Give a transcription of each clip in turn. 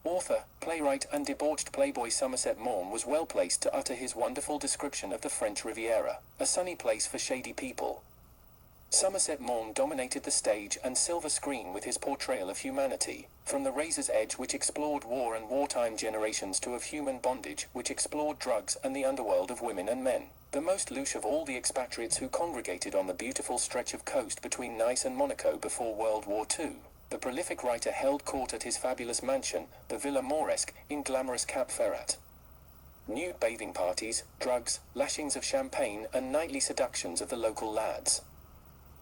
Author, playwright and debauched playboy Somerset Maugham was well placed to utter his wonderful description of the French Riviera, a sunny place for shady people. Somerset Maugham dominated the stage and silver screen with his portrayal of humanity, from The Razor's Edge, which explored war and wartime generations, to of Human Bondage, which explored drugs and the underworld of women and men. The most louche of all the expatriates who congregated on the beautiful stretch of coast between Nice and Monaco before World War II, the prolific writer held court at his fabulous mansion, the Villa Mauresque, in glamorous Cap Ferrat. Nude bathing parties, drugs, lashings of champagne and nightly seductions of the local lads.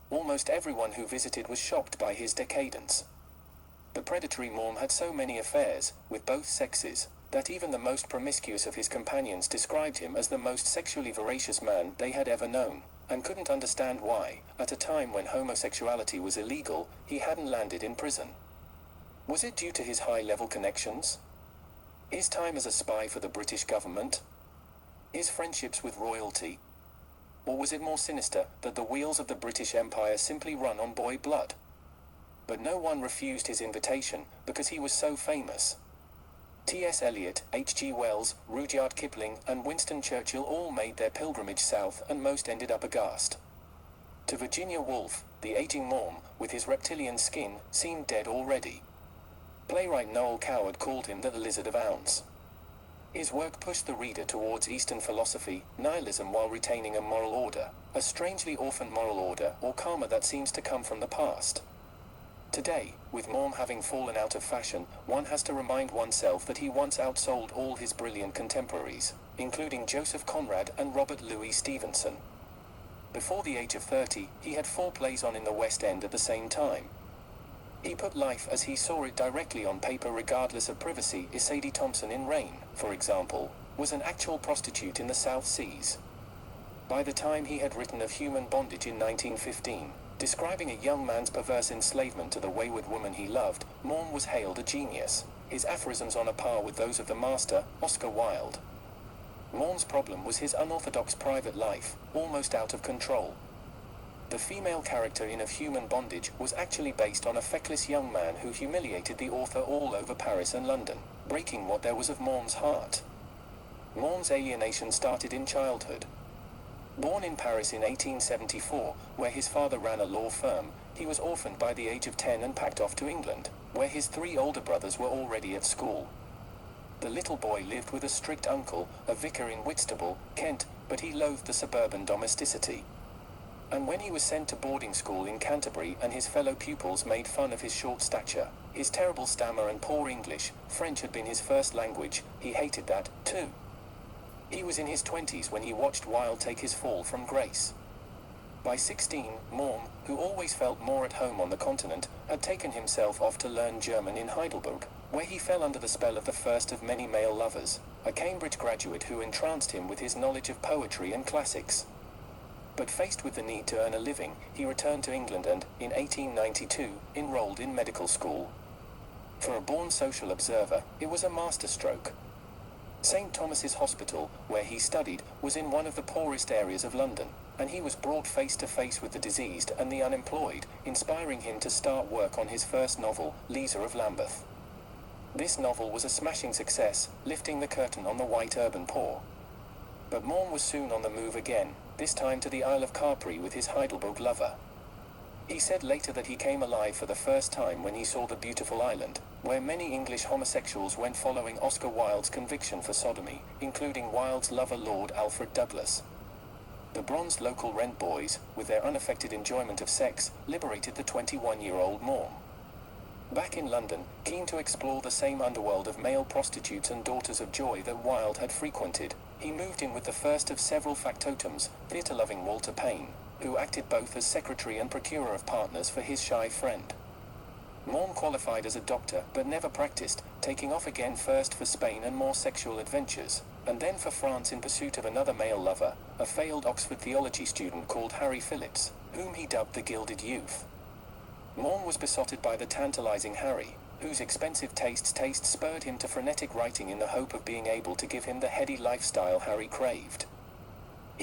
Almost everyone who visited was shocked by his decadence. The predatory Maugham had so many affairs, with both sexes, that even the most promiscuous of his companions described him as the most sexually voracious man they had ever known, and couldn't understand why, at a time when homosexuality was illegal, he hadn't landed in prison. Was it due to his high-level connections? His time as a spy for the British government? His friendships with royalty? Or was it more sinister, that the wheels of the British Empire simply run on boy blood? But no one refused his invitation, because he was so famous. T.S. Eliot, H.G. Wells, Rudyard Kipling, and Winston Churchill all made their pilgrimage south, and most ended up aghast. To Virginia Woolf, the aging Maugham, with his reptilian skin, seemed dead already. Playwright Noel Coward called him the Lizard of Ounce. His work pushed the reader towards Eastern philosophy, nihilism, while retaining a moral order, a strangely orphaned moral order or karma that seems to come from the past. Today, with Maugham having fallen out of fashion, one has to remind oneself that he once outsold all his brilliant contemporaries, including Joseph Conrad and Robert Louis Stevenson. Before the age of 30, he had 4 plays on in the West End at the same time. He put life as he saw it directly on paper regardless of privacy. Sadie Thompson in Rain, for example, was an actual prostitute in the South Seas. By the time he had written of Human Bondage in 1915, describing a young man's perverse enslavement to the wayward woman he loved, Maugham was hailed a genius, his aphorisms on a par with those of the master, Oscar Wilde. Maugham's problem was his unorthodox private life, almost out of control. The female character in Of Human Bondage was actually based on a feckless young man who humiliated the author all over Paris and London, breaking what there was of Maugham's heart. Maugham's alienation started in childhood. Born in Paris in 1874, where his father ran a law firm, he was orphaned by the age of 10 and packed off to England, where his 3 older brothers were already at school. The little boy lived with a strict uncle, a vicar in Whitstable, Kent, but he loathed the suburban domesticity. And when he was sent to boarding school in Canterbury and his fellow pupils made fun of his short stature, his terrible stammer and poor English, French had been his first language, he hated that, too. He was in his 20s when he watched Wilde take his fall from grace. By 16, Maugham, who always felt more at home on the continent, had taken himself off to learn German in Heidelberg, where he fell under the spell of the first of many male lovers, a Cambridge graduate who entranced him with his knowledge of poetry and classics. But faced with the need to earn a living, he returned to England and, in 1892, enrolled in medical school. For a born social observer, it was a masterstroke. St. Thomas's Hospital, where he studied, was in one of the poorest areas of London, and he was brought face to face with the diseased and the unemployed, inspiring him to start work on his first novel, Lisa of Lambeth. This novel was a smashing success, lifting the curtain on the white urban poor. But Maugham was soon on the move again, this time to the Isle of Capri with his Heidelberg lover. He said later that he came alive for the first time when he saw the beautiful island, where many English homosexuals went following Oscar Wilde's conviction for sodomy, including Wilde's lover Lord Alfred Douglas. The bronzed local rent boys, with their unaffected enjoyment of sex, liberated the 21-year-old Maugham. Back in London, keen to explore the same underworld of male prostitutes and daughters of joy that Wilde had frequented, he moved in with the first of several factotums, theatre-loving Walter Payne, who acted both as secretary and procurer of partners for his shy friend. Maugham qualified as a doctor but never practiced, taking off again first for Spain and more sexual adventures, and then for France in pursuit of another male lover, a failed Oxford theology student called Harry Phillips, whom he dubbed the Gilded Youth. Maugham was besotted by the tantalizing Harry, whose expensive taste spurred him to frenetic writing in the hope of being able to give him the heady lifestyle Harry craved.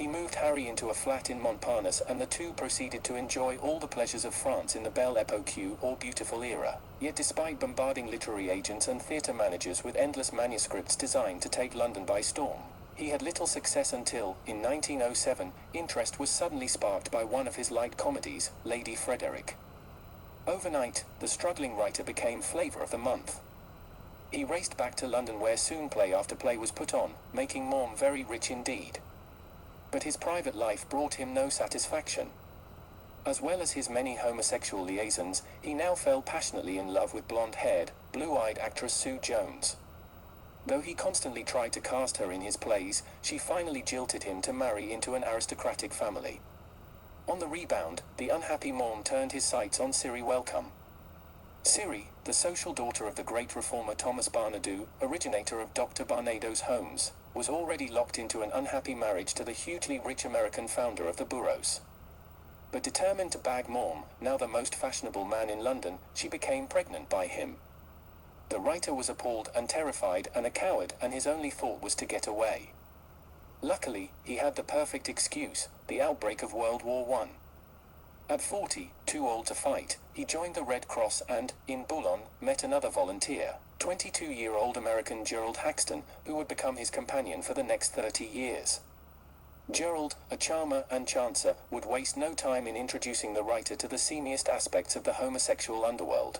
He moved Harry into a flat in Montparnasse, and the two proceeded to enjoy all the pleasures of France in the Belle Époque, or beautiful era. Yet despite bombarding literary agents and theatre managers with endless manuscripts designed to take London by storm, he had little success until, in 1907, interest was suddenly sparked by one of his light comedies, Lady Frederick. Overnight, the struggling writer became flavour of the month. He raced back to London, where soon play after play was put on, making Maugham very rich indeed. But his private life brought him no satisfaction. As well as his many homosexual liaisons, he now fell passionately in love with blonde-haired, blue-eyed actress Sue Jones. Though he constantly tried to cast her in his plays, she finally jilted him to marry into an aristocratic family. On the rebound, the unhappy Maugham turned his sights on Ciri Wellcome. Ciri, the social daughter of the great reformer Thomas Barnardo, originator of Dr. Barnado's Homes, was already locked into an unhappy marriage to the hugely rich American founder of the Burroughs. But determined to bag Maugham, now the most fashionable man in London, she became pregnant by him. The writer was appalled and terrified and a coward, and his only thought was to get away. Luckily, he had the perfect excuse, the outbreak of World War I. At 40, too old to fight, he joined the Red Cross and, in Boulogne, met another volunteer, 22-year-old American Gerald Haxton, who would become his companion for the next 30 years. Gerald, a charmer and chancer, would waste no time in introducing the writer to the seamiest aspects of the homosexual underworld.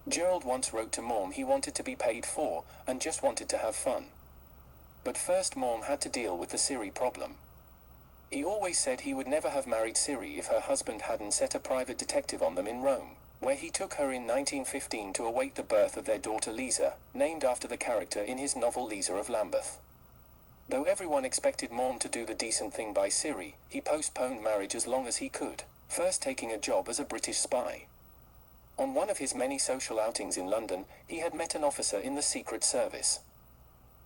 Gerald once wrote to Maugham he wanted to be paid for, and just wanted to have fun. But first Maugham had to deal with the Ciri problem. He always said he would never have married Ciri if her husband hadn't set a private detective on them in Rome, where he took her in 1915 to await the birth of their daughter Lisa, named after the character in his novel Lisa of Lambeth. Though everyone expected Maugham to do the decent thing by Ciri, he postponed marriage as long as he could, first taking a job as a British spy. On one of his many social outings in London, he had met an officer in the Secret Service.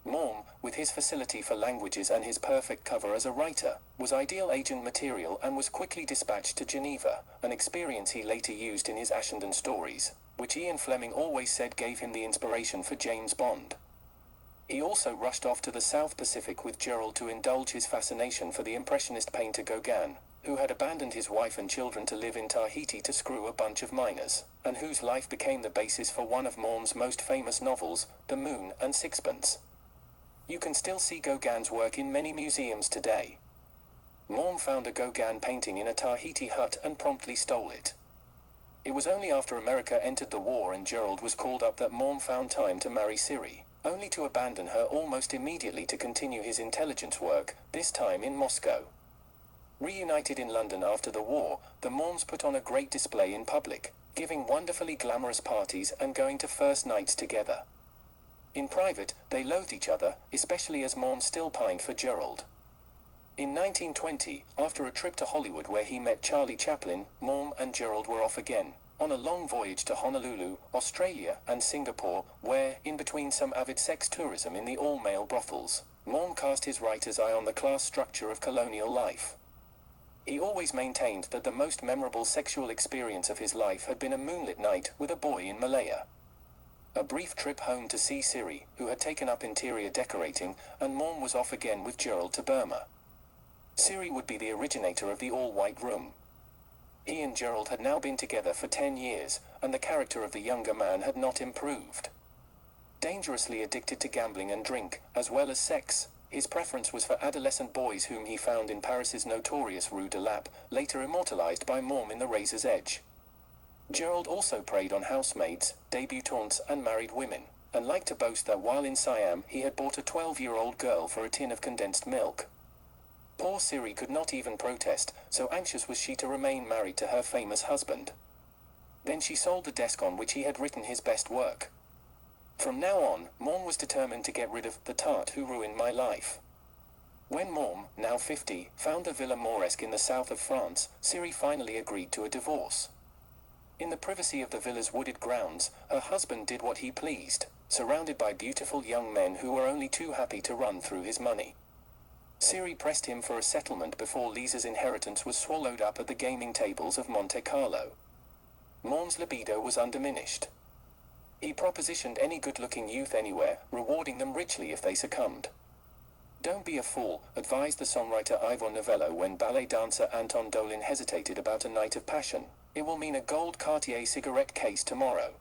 Maugham, with his facility for languages and his perfect cover as a writer, was ideal agent material and was quickly dispatched to Geneva, an experience he later used in his Ashendon stories, which Ian Fleming always said gave him the inspiration for James Bond. He also rushed off to the South Pacific with Gerald to indulge his fascination for the impressionist painter Gauguin, who had abandoned his wife and children to live in Tahiti to screw a bunch of miners, and whose life became the basis for one of Maugham's most famous novels, The Moon and Sixpence. You can still see Gauguin's work in many museums today. Maugham found a Gauguin painting in a Tahiti hut and promptly stole it. It was only after America entered the war and Gerald was called up that Maugham found time to marry Ciri, only to abandon her almost immediately to continue his intelligence work, this time in Moscow. Reunited in London after the war, the Maughams put on a great display in public, giving wonderfully glamorous parties and going to first nights together. In private, they loathed each other, especially as Maugham still pined for Gerald. In 1920, after a trip to Hollywood where he met Charlie Chaplin, Maugham and Gerald were off again, on a long voyage to Honolulu, Australia, and Singapore, where, in between some avid sex tourism in the all-male brothels, Maugham cast his writer's eye on the class structure of colonial life. He always maintained that the most memorable sexual experience of his life had been a moonlit night with a boy in Malaya. A brief trip home to see Ciri, who had taken up interior decorating, and Maugham was off again with Gerald to Burma. Ciri would be the originator of the all-white room. He and Gerald had now been together for 10 years, and the character of the younger man had not improved. Dangerously addicted to gambling and drink, as well as sex, his preference was for adolescent boys whom he found in Paris's notorious Rue de Lappe, later immortalized by Maugham in The Razor's Edge. Gerald also preyed on housemaids, debutantes and married women, and liked to boast that while in Siam he had bought a 12-year-old girl for a tin of condensed milk. Poor Ciri could not even protest, so anxious was she to remain married to her famous husband. Then she sold the desk on which he had written his best work. From now on, Maugham was determined to get rid of the tart who ruined my life. When Maugham, now 50, found the Villa Mauresque in the south of France, Ciri finally agreed to a divorce. In the privacy of the villa's wooded grounds, her husband did what he pleased, surrounded by beautiful young men who were only too happy to run through his money. Ciri pressed him for a settlement before Lisa's inheritance was swallowed up at the gaming tables of Monte Carlo. Maugham's libido was undiminished. He propositioned any good-looking youth anywhere, rewarding them richly if they succumbed. "Don't be a fool," advised the songwriter Ivor Novello when ballet dancer Anton Dolin hesitated about a night of passion. "It will mean a gold Cartier cigarette case tomorrow."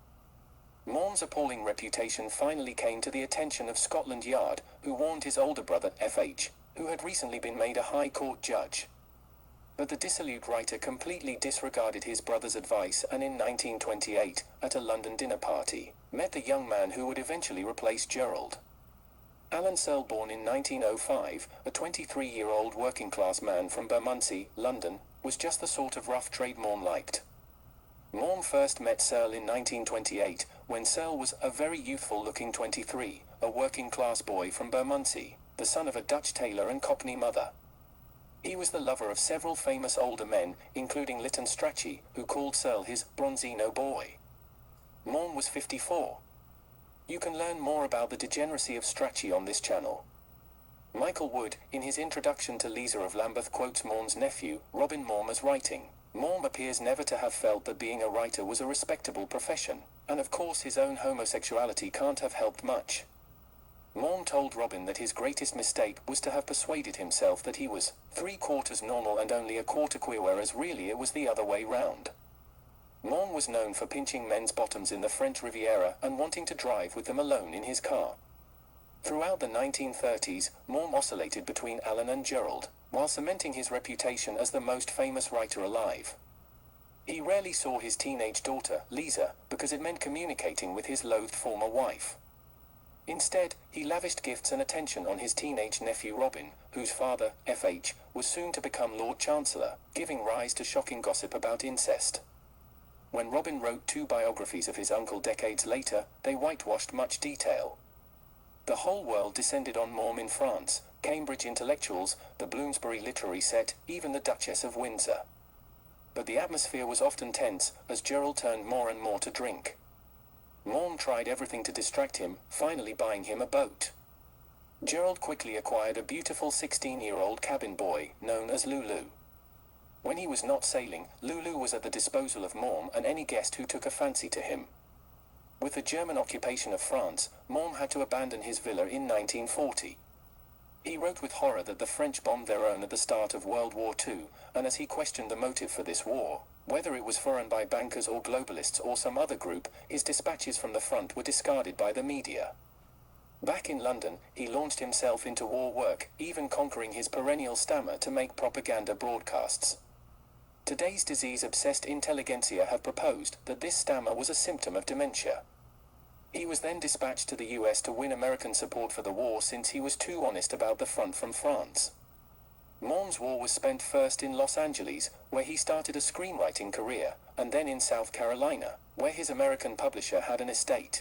Maughm's appalling reputation finally came to the attention of Scotland Yard, who warned his older brother, F.H., who had recently been made a High Court judge. But the dissolute writer completely disregarded his brother's advice and in 1928, at a London dinner party, met the young man who would eventually replace Gerald. Alan Searle, born in 1905, a 23-year-old working-class man from Bermondsey, London, was just the sort of rough trade Maugham liked. Maugham first met Searle in 1928, when Searle was a very youthful-looking 23, a working-class boy from Bermondsey, the son of a Dutch tailor and Cockney mother. He was the lover of several famous older men, including Lytton Strachey, who called Searle his Bronzino boy. Maugham was 54. You can learn more about the degeneracy of Strachey on this channel. Michael Wood, in his introduction to Lisa of Lambeth, quotes Maugham's nephew, Robin Maugham, as writing, "Maugham appears never to have felt that being a writer was a respectable profession, and of course his own homosexuality can't have helped much." Maugham told Robin that his greatest mistake was to have persuaded himself that he was 3/4 normal and only a quarter queer, whereas really it was the other way round. Maugham was known for pinching men's bottoms in the French Riviera and wanting to drive with them alone in his car. Throughout the 1930s, Maugham oscillated between Alan and Gerald, while cementing his reputation as the most famous writer alive. He rarely saw his teenage daughter, Lisa, because it meant communicating with his loathed former wife. Instead, he lavished gifts and attention on his teenage nephew Robin, whose father, F.H., was soon to become Lord Chancellor, giving rise to shocking gossip about incest. When Robin wrote 2 biographies of his uncle decades later, they whitewashed much detail. The whole world descended on Maugham in France, Cambridge intellectuals, the Bloomsbury literary set, even the Duchess of Windsor. But the atmosphere was often tense, as Gerald turned more and more to drink. Maugham tried everything to distract him, finally buying him a boat. Gerald quickly acquired a beautiful 16-year-old cabin boy, known as Lulu. When he was not sailing, Lulu was at the disposal of Maugham and any guest who took a fancy to him. With the German occupation of France, Maugham had to abandon his villa in 1940. He wrote with horror that the French bombed their own at the start of World War II, and as he questioned the motive for this war, whether it was foreign by bankers or globalists or some other group, his dispatches from the front were discarded by the media. Back in London, he launched himself into war work, even conquering his perennial stammer to make propaganda broadcasts. Today's disease-obsessed intelligentsia have proposed that this stammer was a symptom of dementia. He was then dispatched to the US to win American support for the war since he was too honest about the front from France. Maugham's war was spent first in Los Angeles, where he started a screenwriting career, and then in South Carolina, where his American publisher had an estate.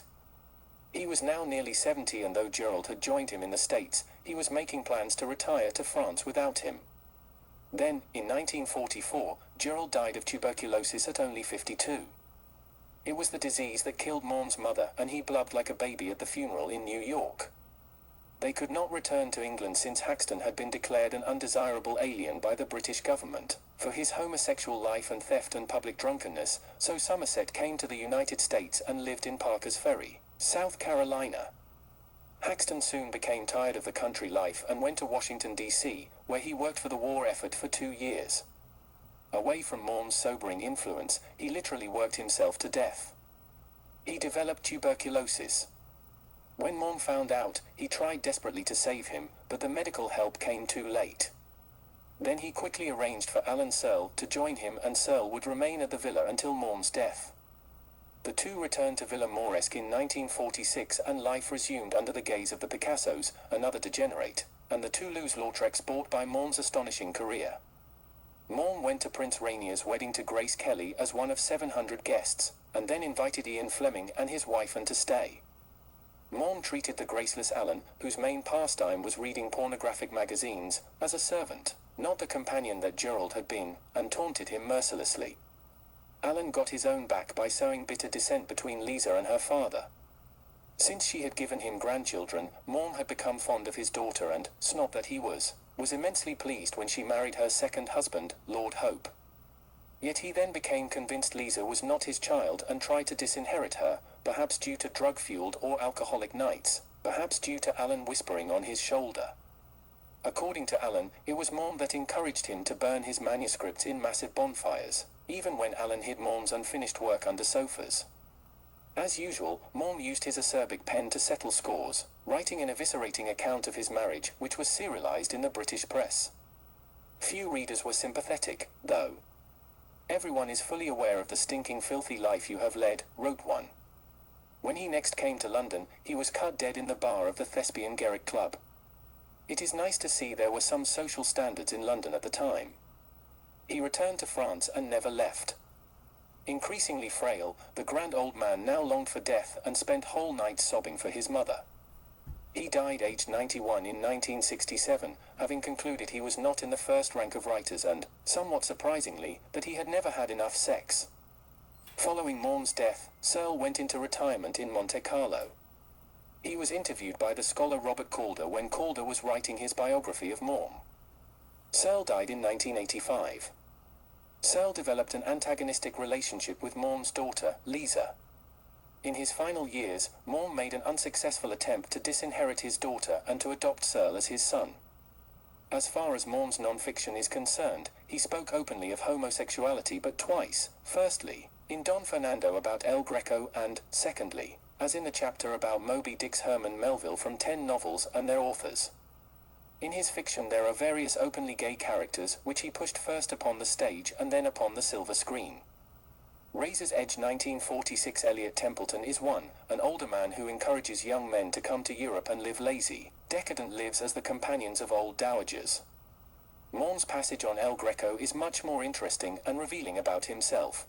He was now nearly 70, and though Gerald had joined him in the States, he was making plans to retire to France without him. Then, in 1944, Gerald died of tuberculosis at only 52. It was the disease that killed Maugham's mother, and he blubbed like a baby at the funeral in New York. They could not return to England since Haxton had been declared an undesirable alien by the British government for his homosexual life and theft and public drunkenness, so Somerset came to the United States and lived in Parker's Ferry, South Carolina. Haxton soon became tired of the country life and went to Washington, D.C., where he worked for the war effort for 2 years. Away from Maugham's sobering influence, he literally worked himself to death. He developed tuberculosis. When Maugham found out, he tried desperately to save him, but the medical help came too late. Then he quickly arranged for Alan Searle to join him, and Searle would remain at the villa until Maugham's death. The two returned to Villa Mauresque in 1946, and life resumed under the gaze of the Picassos, another degenerate, and the Toulouse-Lautrecs bought by Maugham's astonishing career. Maugham went to Prince Rainier's wedding to Grace Kelly as one of 700 guests, and then invited Ian Fleming and his wife to stay. Maugham treated the graceless Alan, whose main pastime was reading pornographic magazines, as a servant, not the companion that Gerald had been, and taunted him mercilessly. Alan got his own back by sowing bitter dissent between Lisa and her father. Since she had given him grandchildren, Maugham had become fond of his daughter and, snob that he was immensely pleased when she married her second husband, Lord Hope. Yet he then became convinced Lisa was not his child and tried to disinherit her, perhaps due to drug-fueled or alcoholic nights, perhaps due to Alan whispering on his shoulder. According to Allen, it was Maugham that encouraged him to burn his manuscripts in massive bonfires, even when Allen hid Maugham's unfinished work under sofas. As usual, Maugham used his acerbic pen to settle scores, writing an eviscerating account of his marriage, which was serialized in the British press. Few readers were sympathetic, though. "Everyone is fully aware of the stinking filthy life you have led," wrote one. When he next came to London, he was cut dead in the bar of the Thespian Garrick Club. It is nice to see there were some social standards in London at the time. He returned to France and never left. Increasingly frail, the grand old man now longed for death and spent whole nights sobbing for his mother. He died aged 91 in 1967, having concluded he was not in the first rank of writers and, somewhat surprisingly, that he had never had enough sex. Following Maugham's death, Searle went into retirement in Monte Carlo. He was interviewed by the scholar Robert Calder when Calder was writing his biography of Maugham. Searle died in 1985. Searle developed an antagonistic relationship with Maugham's daughter, Lisa. In his final years, Maugham made an unsuccessful attempt to disinherit his daughter and to adopt Searle as his son. As far as Maugham's non-fiction is concerned, he spoke openly of homosexuality but twice, firstly, in Don Fernando about El Greco and, secondly, as in the chapter about Moby Dick's Herman Melville from 10 novels and their authors. In his fiction there are various openly gay characters, which he pushed first upon the stage and then upon the silver screen. Razor's Edge 1946 Elliot Templeton is one, an older man who encourages young men to come to Europe and live lazy, decadent lives as the companions of old dowagers. Maugham's passage on El Greco is much more interesting and revealing about himself.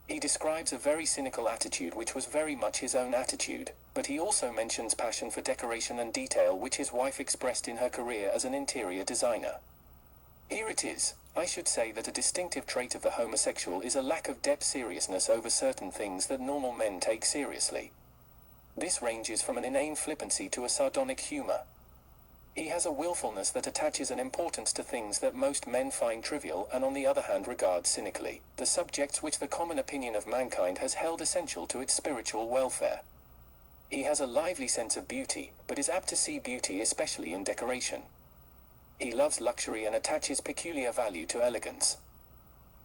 He describes a very cynical attitude which was very much his own attitude, but he also mentions passion for decoration and detail which his wife expressed in her career as an interior designer. Here it is. I should say that a distinctive trait of the homosexual is a lack of depth seriousness over certain things that normal men take seriously. This ranges from an inane flippancy to a sardonic humor. He has a willfulness that attaches an importance to things that most men find trivial and on the other hand regard cynically, the subjects which the common opinion of mankind has held essential to its spiritual welfare. He has a lively sense of beauty, but is apt to see beauty especially in decoration. He loves luxury and attaches peculiar value to elegance.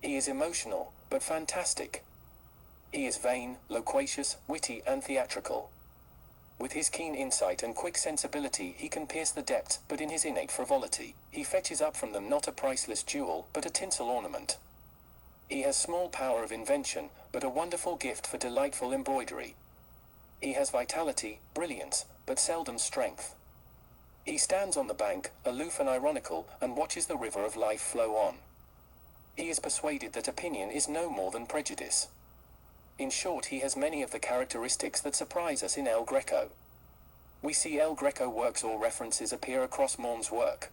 He is emotional, but fantastic. He is vain, loquacious, witty, and theatrical. With his keen insight and quick sensibility he can pierce the depths, but in his innate frivolity, he fetches up from them not a priceless jewel, but a tinsel ornament. He has small power of invention, but a wonderful gift for delightful embroidery. He has vitality, brilliance, but seldom strength. He stands on the bank, aloof and ironical, and watches the river of life flow on. He is persuaded that opinion is no more than prejudice. In short, he has many of the characteristics that surprise us in El Greco. We see El Greco works or references appear across Maugham's work.